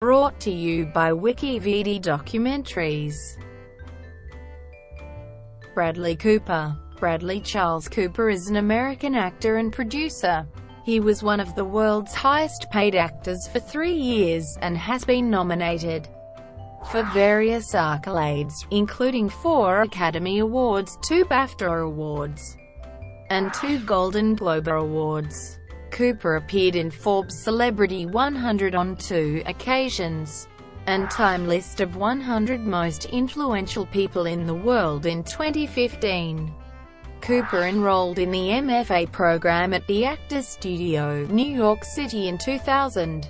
Brought to you by WikiVD Documentaries. Bradley Cooper. Bradley Charles Cooper is an American actor and producer. He was one of the world's highest-paid actors for 3 years, and has been nominated for various accolades, including 4 Academy Awards, 2 BAFTA Awards, and 2 Golden Globe Awards. Cooper appeared in Forbes Celebrity 100 on 2 occasions, and Time list of 100 most influential people in the world in 2015. Cooper enrolled in the MFA program at the Actors Studio, New York City in 2000.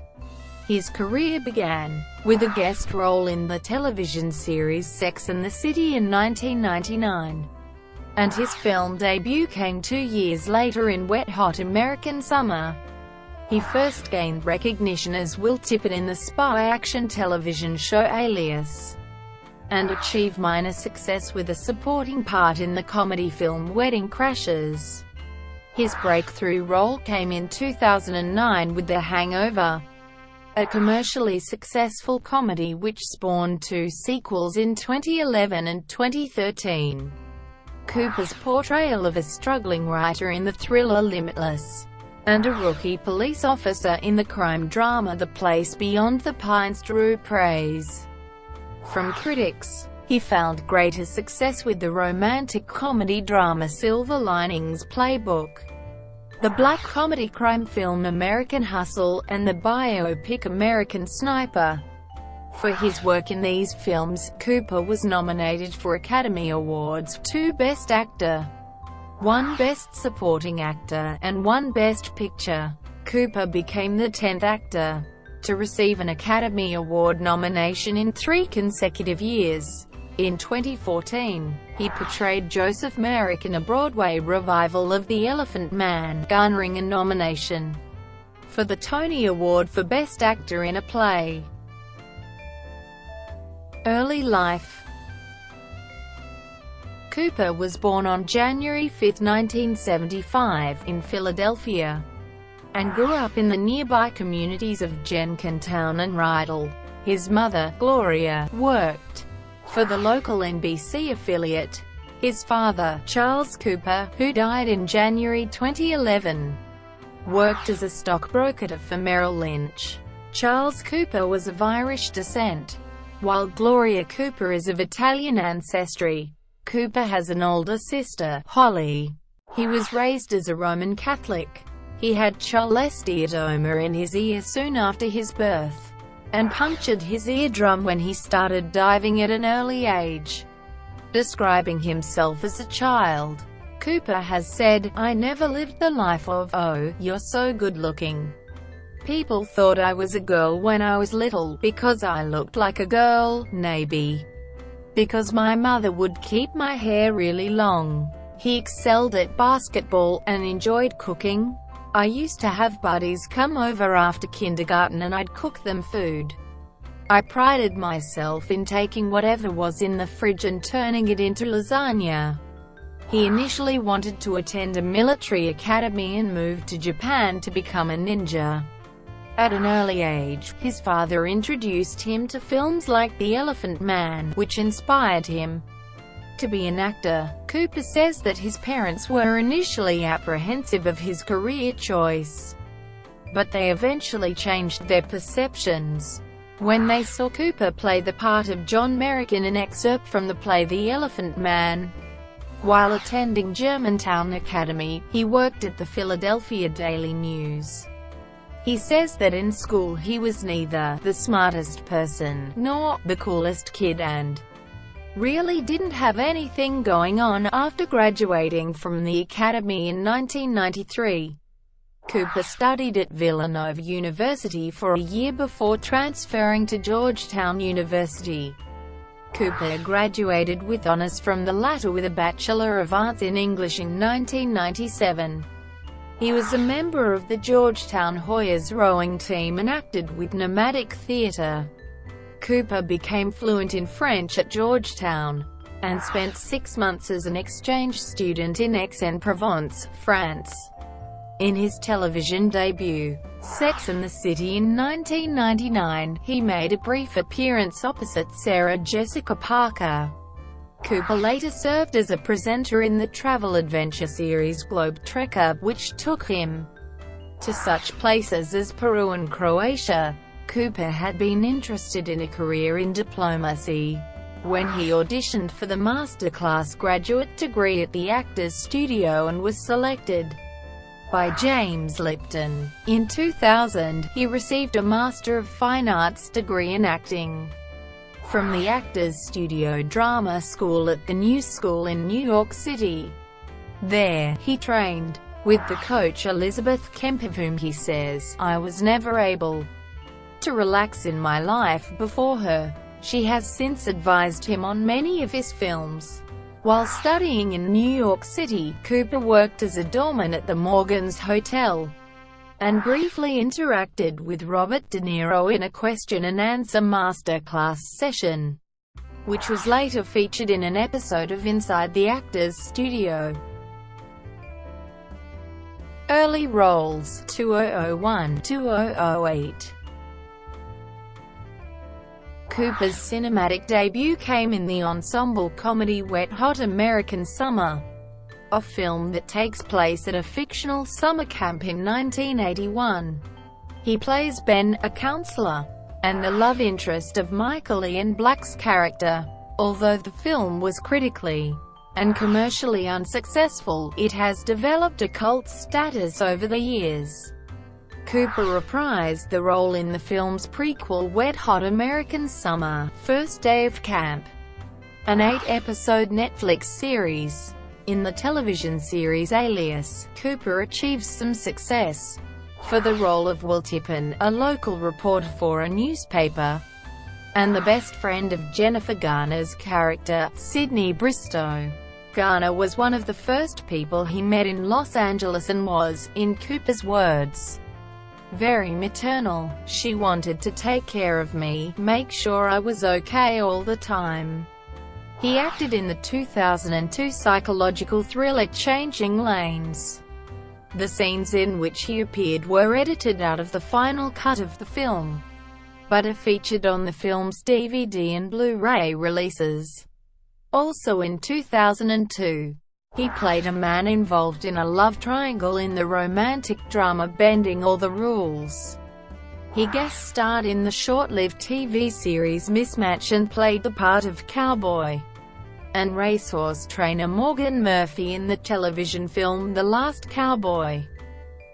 His career began with a guest role in the television series Sex and the City in 1999. And his film debut came 2 years later in Wet Hot American Summer. He first gained recognition as Will Tippin in the spy action television show Alias, and achieved minor success with a supporting part in the comedy film Wedding Crashers. His breakthrough role came in 2009 with The Hangover, a commercially successful comedy which spawned 2 sequels in 2011 and 2013. Cooper's portrayal of a struggling writer in the thriller Limitless, and a rookie police officer in the crime drama The Place Beyond the Pines drew praise from critics. He found greater success with the romantic comedy drama Silver Linings Playbook, the black comedy crime film American Hustle, and the biopic American Sniper. For his work in these films, Cooper was nominated for Academy Awards, 2 Best Actor, 1 Best Supporting Actor, and 1 Best Picture. Cooper became the 10th actor to receive an Academy Award nomination in 3 consecutive years. In 2014, he portrayed Joseph Merrick in a Broadway revival of The Elephant Man, garnering a nomination for the Tony Award for Best Actor in a Play. Early life. Cooper was born on January 5, 1975, in Philadelphia, and grew up in the nearby communities of Jenkintown and Rydell. His mother, Gloria, worked for the local NBC affiliate. His father, Charles Cooper, who died in January 2011, worked as a stockbroker for Merrill Lynch. Charles Cooper was of Irish descent, while Gloria Cooper is of Italian ancestry. Cooper has an older sister, Holly. He was raised as a Roman Catholic. He had cholesteatoma in his ear soon after his birth, and punctured his eardrum when he started diving at an early age. Describing himself as a child, Cooper has said, "I never lived the life of, oh, you're so good-looking. People thought I was a girl when I was little, because I looked like a girl, maybe because my mother would keep my hair really long." He excelled at basketball, and enjoyed cooking. "I used to have buddies come over after kindergarten and I'd cook them food. I prided myself in taking whatever was in the fridge and turning it into lasagna." He initially wanted to attend a military academy and moved to Japan to become a ninja. At an early age, his father introduced him to films like The Elephant Man, which inspired him to be an actor. Cooper says that his parents were initially apprehensive of his career choice, but they eventually changed their perceptions when they saw Cooper play the part of John Merrick in an excerpt from the play The Elephant Man. While attending Germantown Academy, he worked at the Philadelphia Daily News. He says that in school he was neither the smartest person, nor the coolest kid, and really didn't have anything going on. After graduating from the academy in 1993, Cooper studied at Villanova University for a year before transferring to Georgetown University. Cooper graduated with honors from the latter with a Bachelor of Arts in English in 1997. He was a member of the Georgetown Hoyas rowing team and acted with nomadic theater. Cooper became fluent in French at Georgetown, and spent 6 months as an exchange student in Aix-en-Provence, France. In his television debut, Sex and the City in 1999, he made a brief appearance opposite Sarah Jessica Parker. Cooper later served as a presenter in the travel-adventure series Globe Trekker, which took him to such places as Peru and Croatia. Cooper had been interested in a career in diplomacy when he auditioned for the masterclass graduate degree at the Actors Studio and was selected by James Lipton. In 2000, he received a Master of Fine Arts degree in acting from the Actors Studio Drama School at the New School in New York City. There, he trained with the coach Elizabeth Kemp, of whom he says, "I was never able to relax in my life before her." She has since advised him on many of his films. While studying in New York City, Cooper worked as a doorman at the Morgans Hotel and briefly interacted with Robert De Niro in a question-and-answer masterclass session, which was later featured in an episode of Inside the Actors Studio. Early roles: 2001–2008. Cooper's cinematic debut came in the ensemble comedy Wet Hot American Summer, a film that takes place at a fictional summer camp in 1981. He plays Ben, a counselor, and the love interest of Michael Ian Black's character. Although the film was critically and commercially unsuccessful, it has developed a cult status over the years. Cooper reprised the role in the film's prequel Wet Hot American Summer, First Day of Camp, an 8-episode Netflix series. In the television series Alias, Cooper achieves some success for the role of Will Tippin, a local reporter for a newspaper, and the best friend of Jennifer Garner's character, Sydney Bristow. Garner was one of the first people he met in Los Angeles and was, in Cooper's words, very maternal. "She wanted to take care of me, make sure I was okay all the time." He acted in the 2002 psychological thriller Changing Lanes. The scenes in which he appeared were edited out of the final cut of the film, but are featured on the film's DVD and Blu-ray releases. Also in 2002, he played a man involved in a love triangle in the romantic drama Bending All the Rules. He guest starred in the short-lived TV series Mismatch and played the part of cowboy and racehorse trainer Morgan Murphy in the television film The Last Cowboy,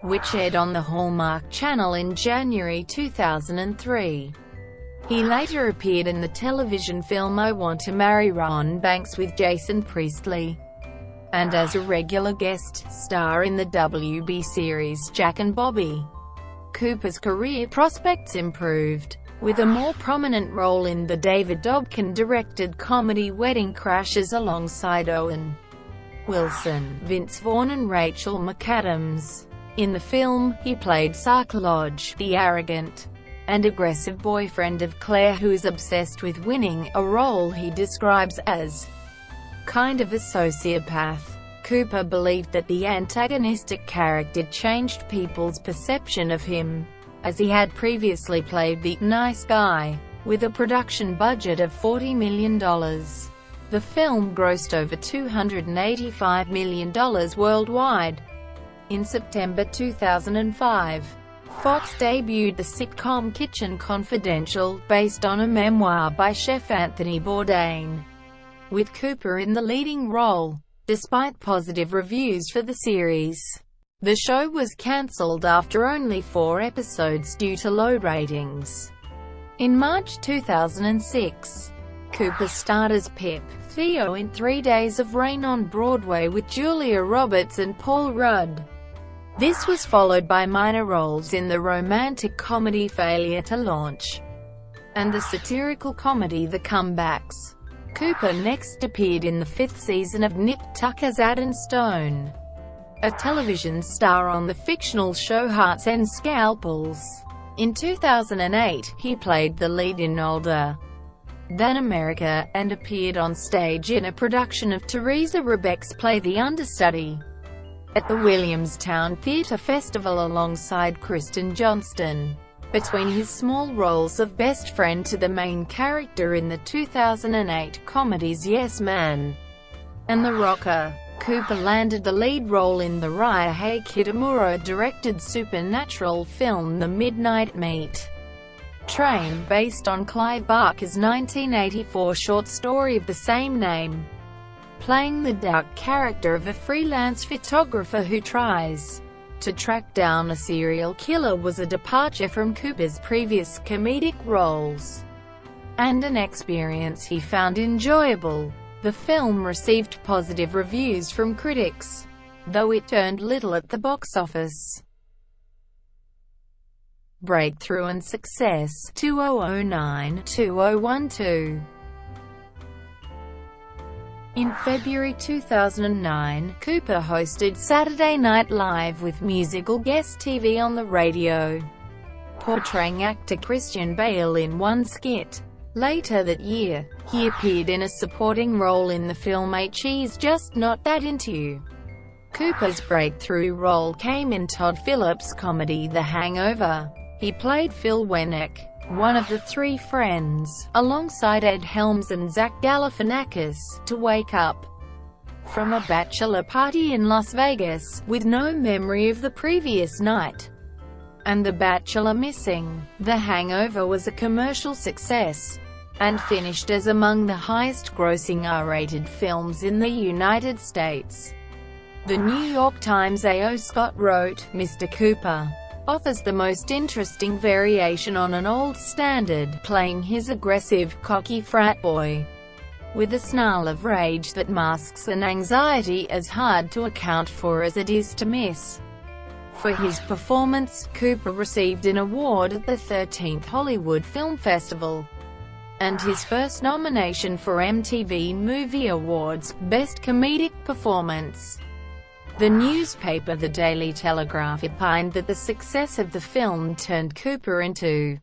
which aired on the Hallmark Channel in January 2003. He later appeared in the television film I Want to Marry Ron Banks with Jason Priestley, and as a regular guest star in the WB series Jack and Bobby. Cooper's career prospects improved, with a more prominent role in the David Dobkin-directed comedy Wedding Crashers alongside Owen Wilson, Vince Vaughn and Rachel McAdams. In the film, he played Sark Lodge, the arrogant and aggressive boyfriend of Claire who is obsessed with winning, a role he describes as kind of a sociopath. Cooper believed that the antagonistic character changed people's perception of him, as he had previously played the nice guy, with a production budget of $40 million. The film grossed over $285 million worldwide. In September 2005, Fox debuted the sitcom Kitchen Confidential, based on a memoir by chef Anthony Bourdain, with Cooper in the leading role. Despite positive reviews for the series, the show was cancelled after only 4 episodes due to low ratings. In March 2006, Cooper starred as Pip, Theo in 3 Days of Rain on Broadway with Julia Roberts and Paul Rudd. This was followed by minor roles in the romantic comedy Failure to Launch and the satirical comedy The Comebacks. Cooper next appeared in the 5th season of Nip Tuck as Adam Stone, a television star on the fictional show Hearts and Scalpels. In 2008, he played the lead in Older Than America, and appeared on stage in a production of Teresa Rebecca's play The Understudy. at the Williamstown Theatre Festival alongside Kristen Johnston. Between his small roles of best friend to the main character in the 2008 comedies Yes Man and The Rocker, Cooper landed the lead role in the Ryohei Kitamura-directed supernatural film The Midnight Meat Train, based on Clive Barker's 1984 short story of the same name. Playing the dark character of a freelance photographer who tries to track down a serial killer was a departure from Cooper's previous comedic roles, and an experience he found enjoyable. The film received positive reviews from critics, though it earned little at the box office. Breakthrough and success, 2009-2012. In February 2009, Cooper hosted Saturday Night Live with musical guest TV on the radio, portraying actor Christian Bale in one skit. Later that year, he appeared in a supporting role in the film She's Just Not That Into You. Cooper's breakthrough role came in Todd Phillips' comedy The Hangover. He played Phil Wennick, one of the three friends, alongside Ed Helms and Zach Galifianakis, to wake up from a bachelor party in Las Vegas, with no memory of the previous night, and the bachelor missing. The Hangover was a commercial success, and finished as among the highest-grossing R-rated films in the United States. The New York Times A.O. Scott wrote, "Mr. Cooper offers the most interesting variation on an old standard, playing his aggressive, cocky frat boy with a snarl of rage that masks an anxiety as hard to account for as it is to miss." For his performance, Cooper received an award at the 13th Hollywood Film Festival, and his first nomination for MTV Movie Awards, Best Comedic Performance. The newspaper The Daily Telegraph opined that the success of the film turned Cooper into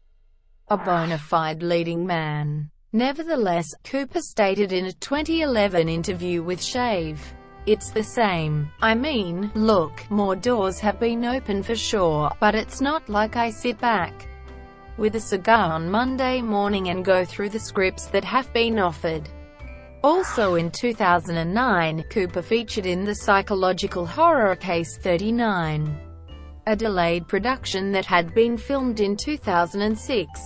a bona fide leading man. Nevertheless, Cooper stated in a 2011 interview with Shave, "It's the same. I mean, look, more doors have been opened for sure, but it's not like I sit back with a cigar on Monday morning and go through the scripts that have been offered." Also in 2009, Cooper featured in the psychological horror Case 39, a delayed production that had been filmed in 2006.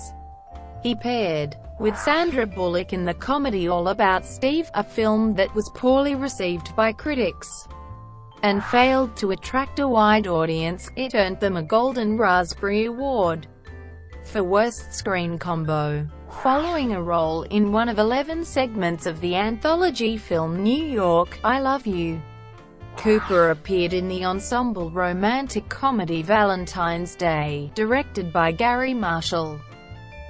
He paired with Sandra Bullock in the comedy All About Steve, a film that was poorly received by critics and failed to attract a wide audience. It earned them a Golden Raspberry Award for Worst Screen Combo. Following a role in one of 11 segments of the anthology film New York, I Love You, Cooper appeared in the ensemble romantic comedy Valentine's Day, directed by Gary Marshall,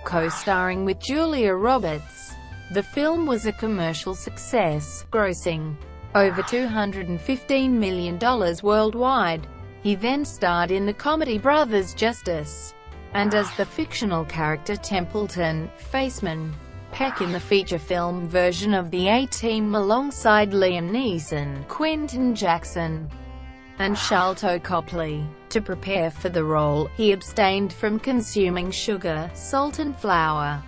co-starring with Julia Roberts. The film was a commercial success, grossing over $215 million worldwide. He then starred in the comedy Brothers Justice, and as the fictional character Templeton Faceman Peck in the feature film version of The A-Team alongside Liam Neeson, Quentin Jackson, and Sharlto Copley. To prepare for the role, he abstained from consuming sugar, salt and flour,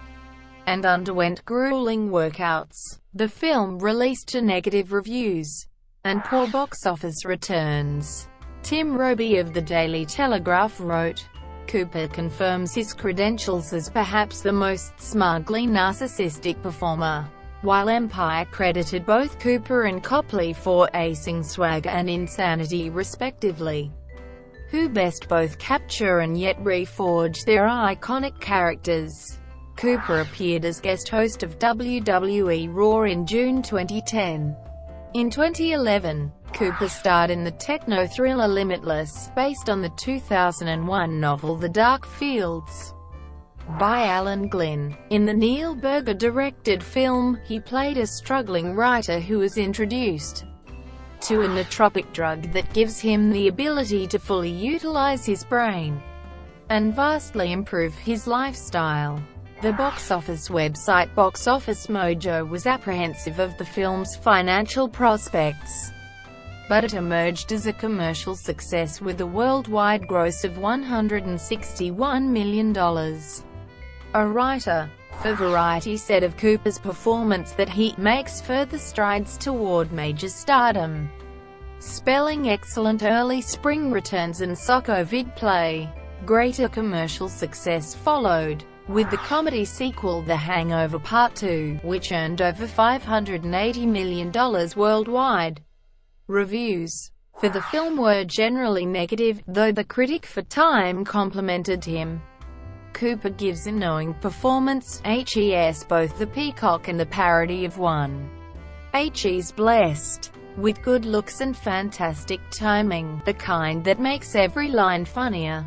and underwent grueling workouts. The film released to negative reviews and poor box office returns. Tim Roby of the Daily Telegraph wrote, "Cooper confirms his credentials as perhaps the most smugly narcissistic performer," while Empire credited both Cooper and Copley for acing swag and insanity respectively, who best both capture and yet reforge their iconic characters. Cooper appeared as guest host of WWE Raw in June 2010. In 2011, Cooper starred in the techno-thriller Limitless, based on the 2001 novel The Dark Fields by Alan Glynn. In the Neil Burger-directed film, he played a struggling writer who was introduced to a nootropic drug that gives him the ability to fully utilize his brain and vastly improve his lifestyle. The box office website Box Office Mojo was apprehensive of the film's financial prospects. but it emerged as a commercial success with a worldwide gross of $161 million. A writer for Variety said of Cooper's performance that he makes further strides toward major stardom. Spelling excellent, early spring returns and Sokovid play. Greater commercial success followed, with the comedy sequel The Hangover Part 2, which earned over $580 million worldwide. Reviews for the film were generally negative, though the critic for Time complimented him. Cooper gives a knowing performance. He's both the peacock and the parody of one. He's blessed with good looks and fantastic timing, the kind that makes every line funnier,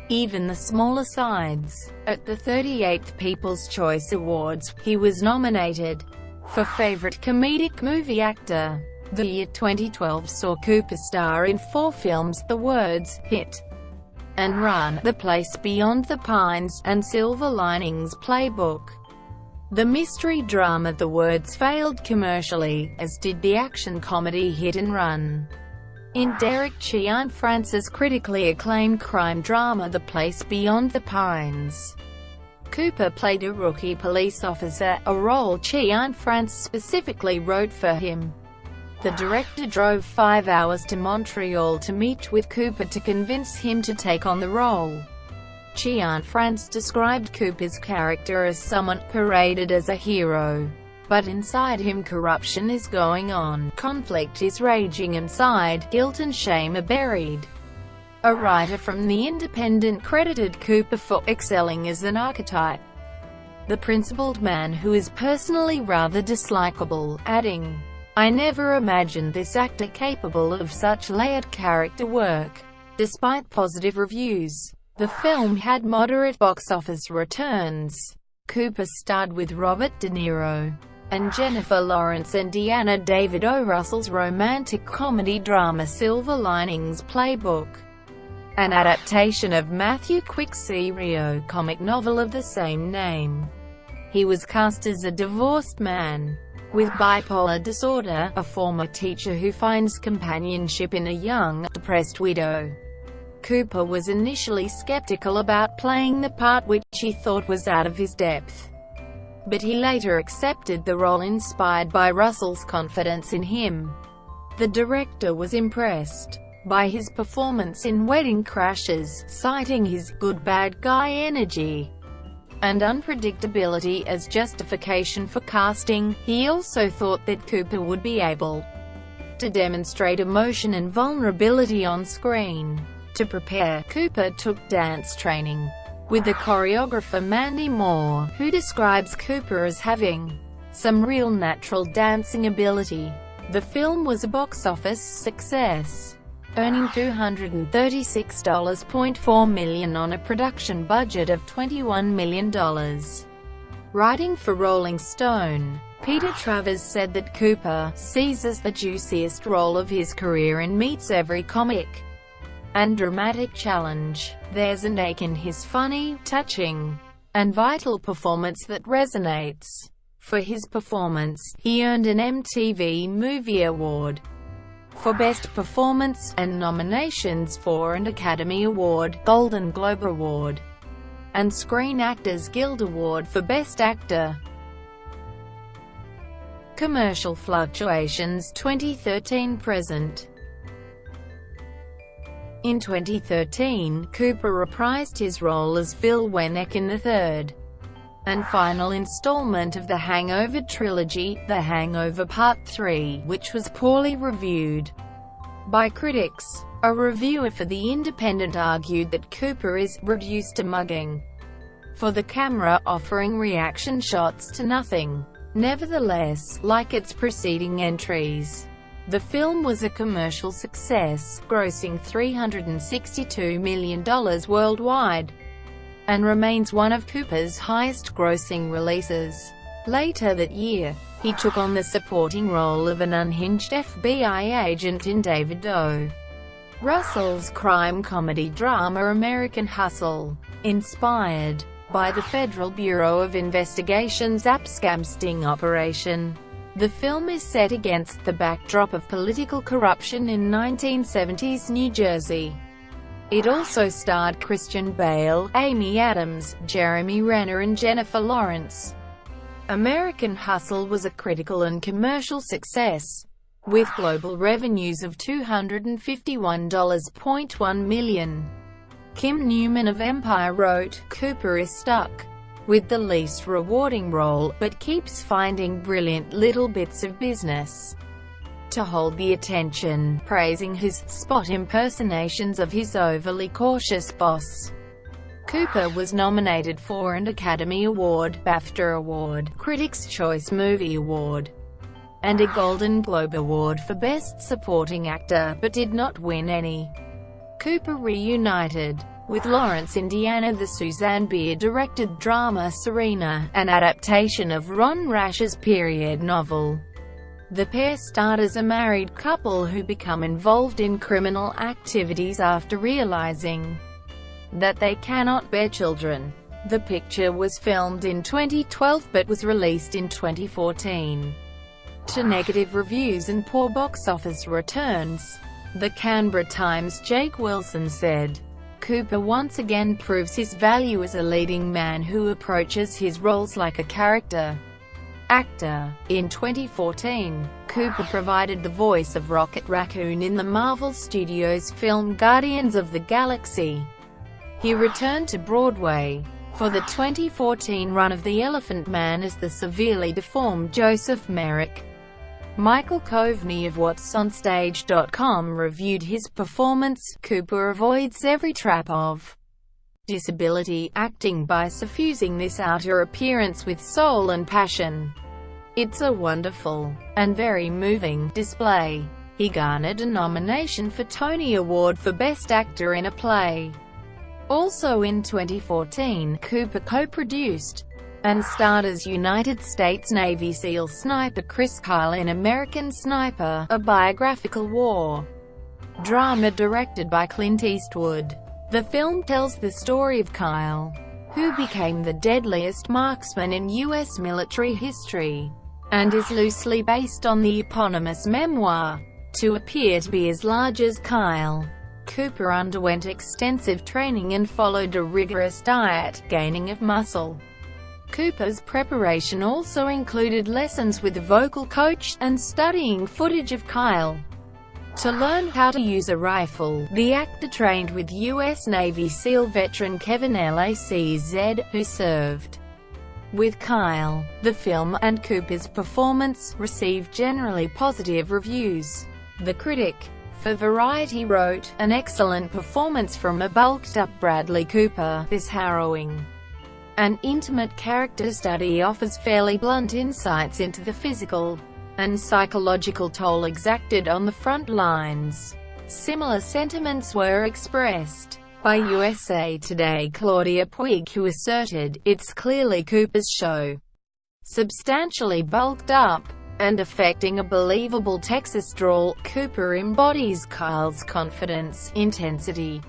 even the smaller sides. At the 38th People's Choice Awards, he was nominated for Favorite Comedic Movie Actor. The year 2012 saw Cooper star in 4 films: The Words, Hit and Run, The Place Beyond the Pines, and Silver Linings Playbook. The mystery drama The Words failed commercially, as did the action comedy Hit and Run. In Derek Cianfrance's critically acclaimed crime drama The Place Beyond the Pines, Cooper played a rookie police officer, a role Cianfrance specifically wrote for him. The director drove 5 hours to Montreal to meet with Cooper to convince him to take on the role. Cianfrance described Cooper's character as someone paraded as a hero, but inside him corruption is going on, conflict is raging inside, guilt and shame are buried. A writer from The Independent credited Cooper for excelling as an archetype, the principled man who is personally rather dislikable, adding, "I never imagined this actor capable of such layered character work." Despite positive reviews, the film had moderate box office returns. Cooper starred with Robert De Niro and Jennifer Lawrence and Deanna David O. Russell's romantic comedy drama Silver Linings Playbook, an adaptation of Matthew Quick's serio comic novel of the same name. He was cast as a divorced man with bipolar disorder, a former teacher who finds companionship in a young, depressed widow. Cooper was initially skeptical about playing the part, which he thought was out of his depth, but he later accepted the role inspired by Russell's confidence in him. The director was impressed by his performance in Wedding Crashers, citing his good bad guy energy and unpredictability as justification for casting. He also thought that Cooper would be able to demonstrate emotion and vulnerability on screen. To prepare, Cooper took dance training with the choreographer Mandy Moore, who describes Cooper as having some real natural dancing ability. The film was a box office success, earning $236.4 million on a production budget of $21 million. Writing for Rolling Stone, Peter Travers said that Cooper seizes the juiciest role of his career and meets every comic and dramatic challenge. There's an ache in his funny, touching, and vital performance that resonates. For his performance, he earned an MTV Movie Award for Best Performance, and nominations for an Academy Award, Golden Globe Award, and Screen Actors Guild Award for Best Actor. Commercial fluctuations 2013–present. In 2013, Cooper reprised his role as Phil Wennick in the third and final installment of the Hangover trilogy, The Hangover Part 3, which was poorly reviewed by critics. A reviewer for The Independent argued that Cooper is reduced to mugging for the camera, offering reaction shots to nothing. Nevertheless, like its preceding entries, the film was a commercial success, grossing $362 million worldwide, and remains one of Cooper's highest-grossing releases. Later that year, he took on the supporting role of an unhinged FBI agent in David O. Russell's crime comedy drama American Hustle, inspired by the Federal Bureau of Investigation's AppScam sting operation. The film is set against the backdrop of political corruption in 1970s New Jersey. It also starred Christian Bale, Amy Adams, Jeremy Renner and Jennifer Lawrence. American Hustle was a critical and commercial success, with global revenues of $251.1 million. Kim Newman of Empire wrote, "Cooper is stuck with the least rewarding role, but keeps finding brilliant little bits of business to hold the attention," praising his spot impersonations of his overly cautious boss. Cooper was nominated for an Academy Award, BAFTA Award, Critics' Choice Movie Award, and a Golden Globe Award for Best Supporting Actor, but did not win any. Cooper reunited with Lawrence Indiana the Suzanne Bier-directed drama Serena, an adaptation of Ron Rash's period novel. The pair starred as a married couple who become involved in criminal activities after realizing that they cannot bear children. The picture was filmed in 2012 but was released in 2014. To negative reviews and poor box office returns, the Canberra Times' Jake Wilson said, "Cooper once again proves his value as a leading man who approaches his roles like a character actor." In 2014, Cooper provided the voice of Rocket Raccoon in the Marvel Studios film Guardians of the Galaxy. He returned to Broadway for the 2014 run of The Elephant Man as the severely deformed Joseph Merrick. Michael Coveney of What'sOnStage.com reviewed his performance. "Cooper avoids every trap of disability acting by suffusing this outer appearance with soul and passion. It's a wonderful and very moving display." He garnered a nomination for Tony Award for Best Actor in a Play. Also in 2014, Cooper co-produced and starred as United States Navy SEAL sniper Chris Kyle in American Sniper, a biographical war drama directed by Clint Eastwood. The film tells the story of Kyle, who became the deadliest marksman in U.S. military history, and is loosely based on the eponymous memoir. To appear to be as large as Kyle, Cooper underwent extensive training and followed a rigorous diet, gaining of muscle. Cooper's preparation also included lessons with a vocal coach, and studying footage of Kyle to learn how to use a rifle. The actor trained with U.S. Navy SEAL veteran Kevin Lacz, who served with Kyle. The film, and Cooper's performance, received generally positive reviews. The critic for Variety wrote, "An excellent performance from a bulked-up Bradley Cooper. This harrowing and intimate character study offers fairly blunt insights into the physical and psychological toll exacted on the front lines." Similar sentiments were expressed by USA Today Claudia Puig, who asserted, "It's clearly Cooper's show. Substantially bulked up and affecting a believable Texas drawl, Cooper embodies Kyle's confidence, intensity,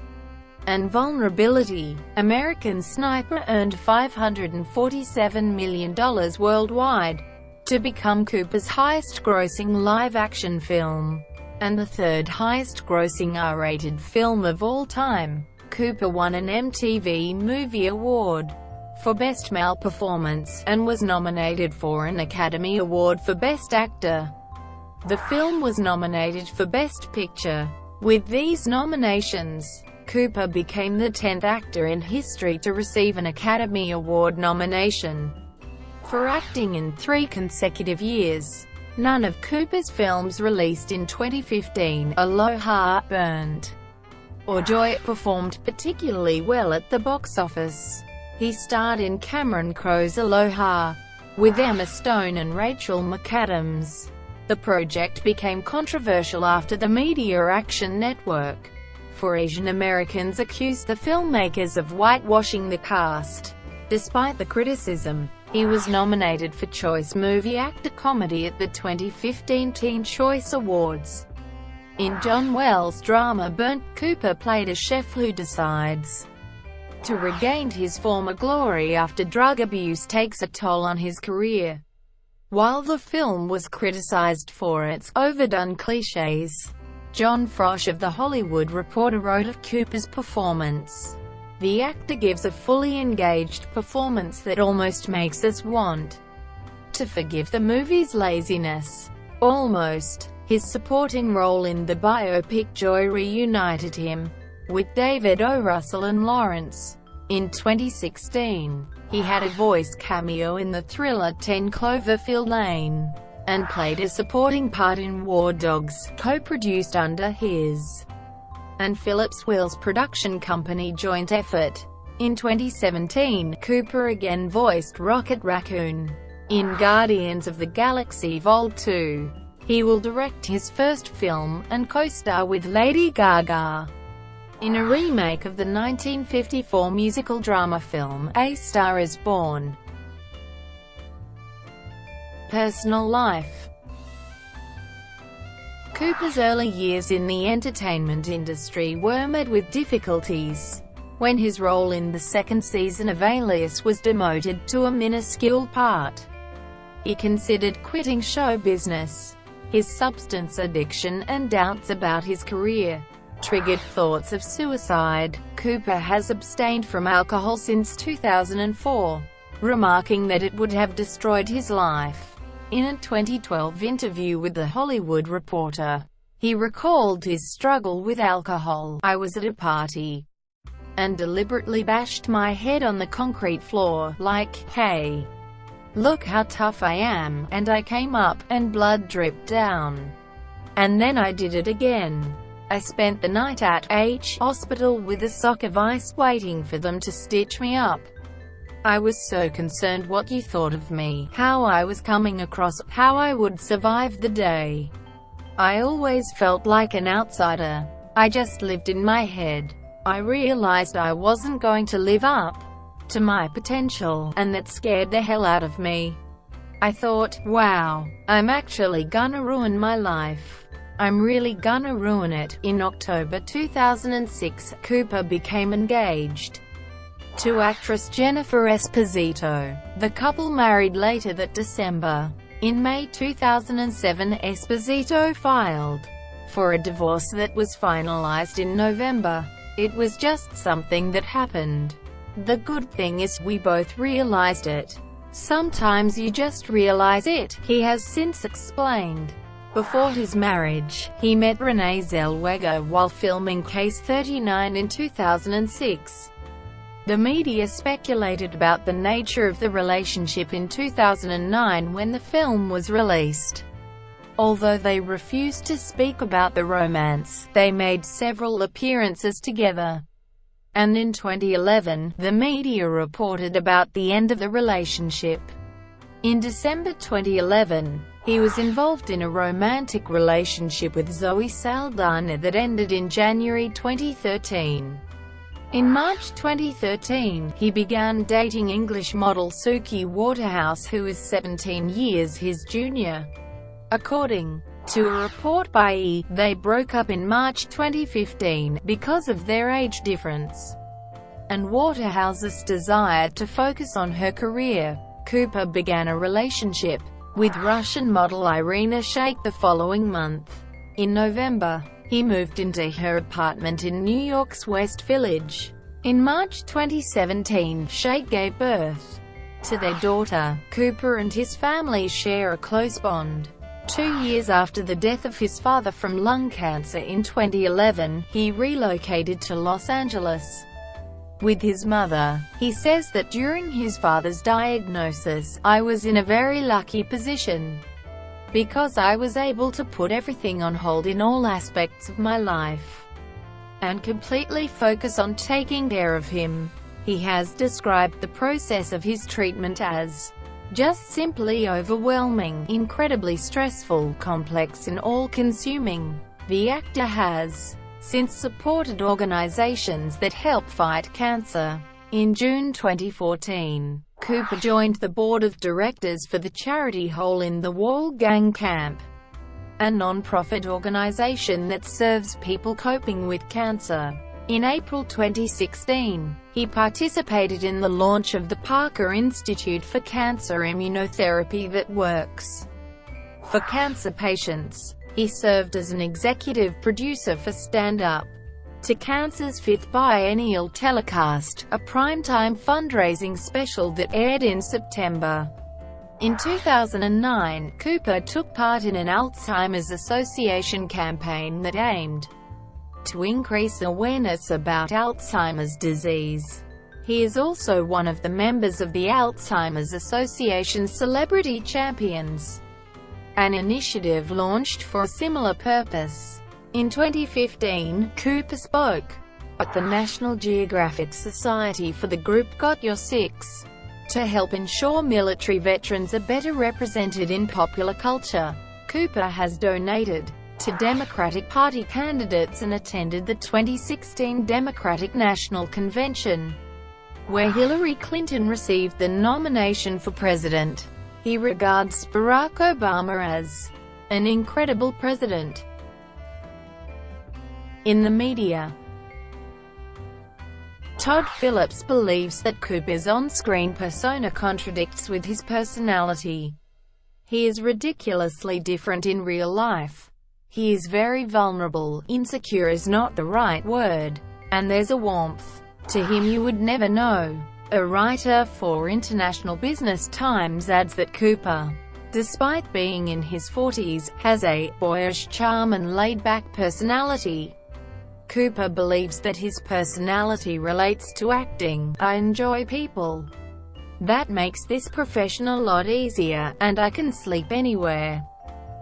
and vulnerability." American Sniper earned $547 million worldwide, to become Cooper's highest-grossing live-action film, and the third highest-grossing R-rated film of all time. Cooper won an MTV Movie Award for Best Male Performance, and was nominated for an Academy Award for Best Actor. The film was nominated for Best Picture. With these nominations, Cooper became the 10th actor in history to receive an Academy Award nomination for acting in 3 consecutive years. None of Cooper's films released in 2015, Aloha, Burned, or Joy, performed particularly well at the box office. He starred in Cameron Crowe's Aloha with Emma Stone and Rachel McAdams. The project became controversial after the Media Action Network for Asian Americans accused the filmmakers of whitewashing the cast. Despite the criticism, he was nominated for Choice Movie Actor Comedy at the 2015 Teen Choice Awards. In John Wells' drama Burnt, Cooper played a chef who decides to regain his former glory after drug abuse takes a toll on his career. While the film was criticized for its overdone cliches, John Frosch of The Hollywood Reporter wrote of Cooper's performance, "The actor gives a fully engaged performance that almost makes us want to forgive the movie's laziness." Almost. His supporting role in the biopic Joy reunited him with David O. Russell and Lawrence. In 2016, he had a voice cameo in the thriller 10 Cloverfield Lane, and played a supporting part in War Dogs, co-produced under his and Phillips Wheels production company joint effort. In 2017, Cooper again voiced Rocket Raccoon in Guardians of the Galaxy Vol. 2. He will direct his first film, and co-star with Lady Gaga in a remake of the 1954 musical drama film, A Star is Born. Personal life. Cooper's early years in the entertainment industry were met with difficulties. When his role in the second season of Alias was demoted to a minuscule part, he considered quitting show business. His substance addiction and doubts about his career triggered thoughts of suicide. Cooper has abstained from alcohol since 2004, remarking that it would have destroyed his life. In a 2012 interview with The Hollywood Reporter, he recalled his struggle with alcohol. "I was at a party and deliberately bashed my head on the concrete floor, like, hey, look how tough I am, and I came up, and blood dripped down. And then I did it again. I spent the night at H hospital with a sock of ice waiting for them to stitch me up. I was so concerned what you thought of me, how I was coming across, how I would survive the day. I always felt like an outsider. I just lived in my head. I realized I wasn't going to live up to my potential, and that scared the hell out of me. I thought, wow, I'm actually gonna ruin my life. I'm really gonna ruin it." In October 2006, Cooper became engaged to actress Jennifer Esposito. The couple married later that December. In May 2007, Esposito filed for a divorce that was finalized in November. "It was just something that happened. The good thing is, we both realized it. Sometimes you just realize it," he has since explained. Before his marriage, he met Renee Zellweger while filming Case 39 in 2006. The media speculated about the nature of the relationship in 2009 when the film was released. Although they refused to speak about the romance, they made several appearances together. And in 2011, the media reported about the end of the relationship. In December 2011, he was involved in a romantic relationship with Zoe Saldana that ended in January 2013. In March 2013, he began dating English model Suki Waterhouse, who is 17 years his junior. According to a report by E! They broke up in March 2015, because of their age difference, and Waterhouse's desire to focus on her career. Cooper began a relationship with Russian model Irina Shayk the following month. In November, he moved into her apartment in New York's West Village. In March 2017, Shayk gave birth to their daughter. Cooper and his family share a close bond. 2 years after the death of his father from lung cancer in 2011, he relocated to Los Angeles with his mother. He says that during his father's diagnosis, "I was in a very lucky position because I was able to put everything on hold in all aspects of my life and completely focus on taking care of him." He has described the process of his treatment as just simply overwhelming, incredibly stressful, complex and all-consuming. The actor has since supported organizations that help fight cancer. In June 2014, Cooper joined the board of directors for the charity Hole in the Wall Gang Camp, a non-profit organization that serves people coping with cancer. In April 2016, he participated in the launch of the Parker Institute for Cancer Immunotherapy that works for cancer patients. He served as an executive producer for Stand Up to Cancer's fifth biennial telecast, a primetime fundraising special that aired in September. In 2009, Cooper took part in an Alzheimer's Association campaign that aimed to increase awareness about Alzheimer's disease. He is also one of the members of the Alzheimer's Association's Celebrity Champions, an initiative launched for a similar purpose. In 2015, Cooper spoke at the National Geographic Society for the group Got Your Six to help ensure military veterans are better represented in popular culture. Cooper has donated to Democratic Party candidates and attended the 2016 Democratic National Convention, where Hillary Clinton received the nomination for president. He regards Barack Obama as an incredible president. In the media, Todd Phillips believes that Cooper's on-screen persona contradicts with his personality. He is ridiculously different in real life. He is very vulnerable, insecure is not the right word, and there's a warmth to him you would never know. A writer for International Business Times adds that Cooper, despite being in his 40s, has a boyish charm and laid-back personality. Cooper believes that his personality relates to acting. I enjoy people. That makes this profession a lot easier, and I can sleep anywhere.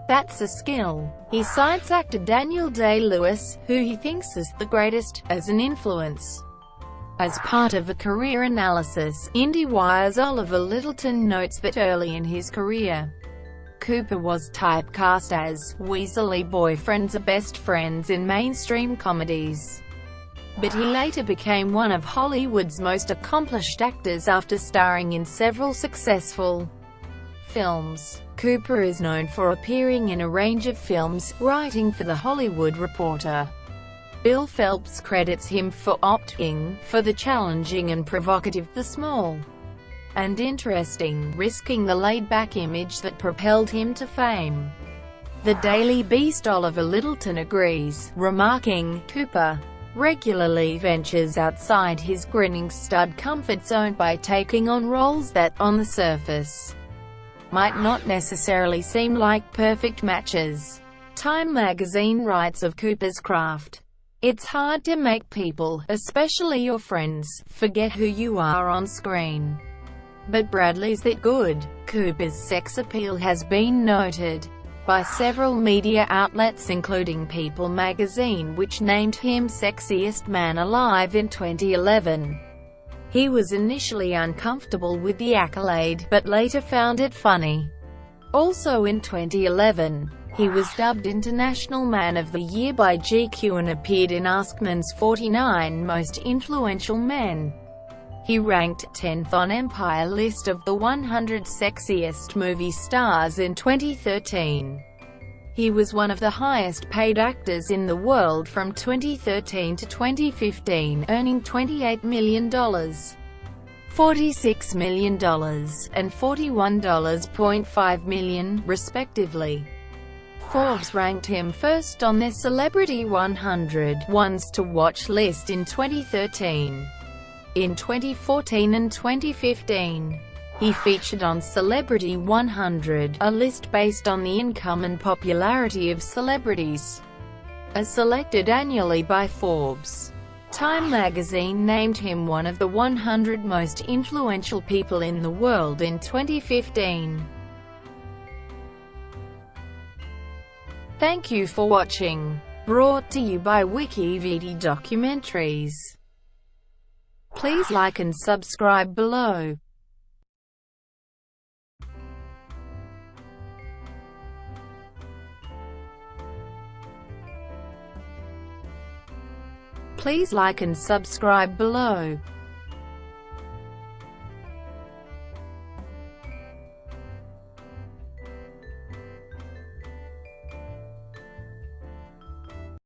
That's a skill. He cites actor Daniel Day-Lewis, who he thinks is the greatest, as an influence. As part of a career analysis, IndieWire's Oliver Littleton notes that early in his career, Cooper was typecast as weaselly boyfriends are best friends in mainstream comedies. But he later became one of Hollywood's most accomplished actors after starring in several successful films. Cooper is known for appearing in a range of films, writing for The Hollywood Reporter. Bill Phelps credits him for opting for the challenging and provocative, the small and interesting, risking the laid-back image that propelled him to fame. The Daily Beast Oliver Littleton agrees, remarking, Cooper regularly ventures outside his grinning stud comfort zone by taking on roles that, on the surface, might not necessarily seem like perfect matches. Time magazine writes of Cooper's craft, "It's hard to make people, especially your friends, forget who you are on screen. But Bradley's that good." Cooper's sex appeal has been noted by several media outlets including People magazine, which named him Sexiest Man Alive in 2011. He was initially uncomfortable with the accolade, but later found it funny. Also in 2011, he was dubbed International Man of the Year by GQ and appeared in Askman's 49 Most Influential Men. He ranked 10th on Empire list of the 100 sexiest movie stars in 2013. He was one of the highest-paid actors in the world from 2013 to 2015, earning $28 million, $46 million, and $41.5 million, respectively. Forbes ranked him first on their Celebrity 100 Ones to Watch list in 2013. In 2014 and 2015, he featured on Celebrity 100, a list based on the income and popularity of celebrities, as selected annually by Forbes. Time magazine named him one of the 100 most influential people in the world in 2015. Thank you for watching. Brought to you by WikiVidi Documentaries. Please like and subscribe below. Please like and subscribe below.